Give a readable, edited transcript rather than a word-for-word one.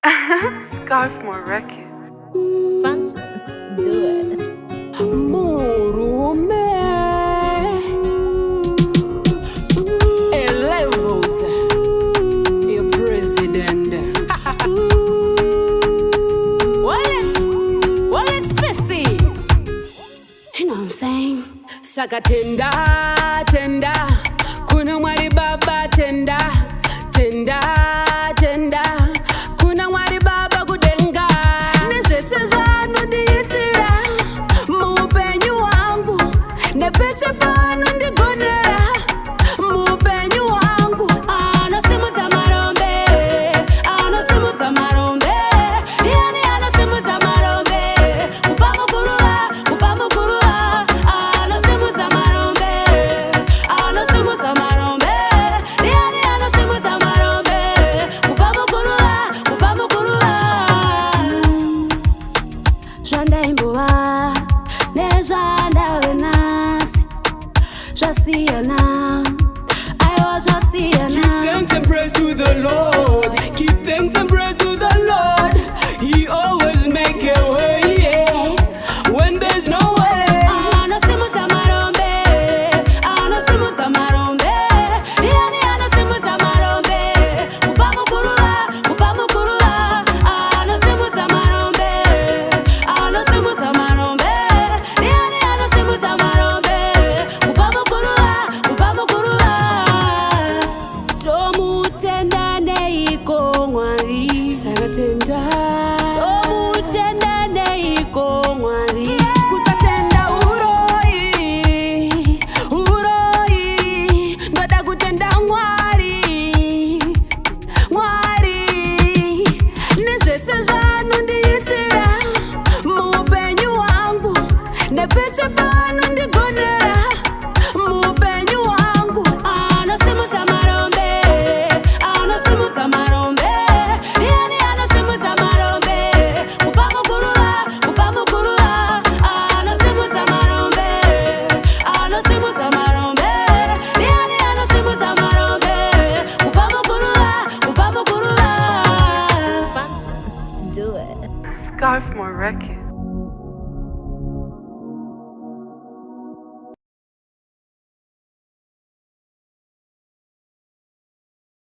Scarfmore Records. Fancy, do it. Morume A-Levels, your president. Wallet sissy. You know what I'm saying? Saka tenda, tenda. Kuna mwari baba tenda, tenda, tenda. Kuna mwari baba kudenga. Nezvese zvanondiitira muupenyu wangu, nepese panondigonera muupenyu wangu. Anosimudza marombe, anosimudza marombe. Ndiani anosimudza marombe? Mupa muguruva, mupa muguruva. Anosimudza marombe, anosimudza marombe. Ndiani anosimudza marombe? Mupa muguruva, mupa muguruva. Zvandaimbowa nezvandave nasi zvasiyana, aiwa zvasiyana. Give thanks and praise to the Lord. Give thanks and praise to the Lord. He always make a way, yeah, when there's no way. Anosimudza marombe, anosimudza marombe. Ndiani anosimudza marombe? Mupa muguruva, mupa muguruva. Anosimudza marombe, anosimudza marombe. Ndiani anosimudza marombe? Mupa muguruva, mupa muguruva. Tomutenda neiko Mwari, saka tenda. Tomutenda neiko Mwari. Kusatenda uroi, uroi. Ndoda kutenda Mwari, Mwari. Nezvese zvanondiitira muupenyu wangu, nepese panondigonera muupenyu wangu. Anosimudza marombe, anosimudza marombe. Ndiani anosimudza marombe? Mupa muguruva, mupa muguruva. Anosimudza marombe, anosimudza marombe. Ndiani anosimudza marombe? Mupa muguruva, mupa muguruva. Fancy, do it. Scarfmore Records.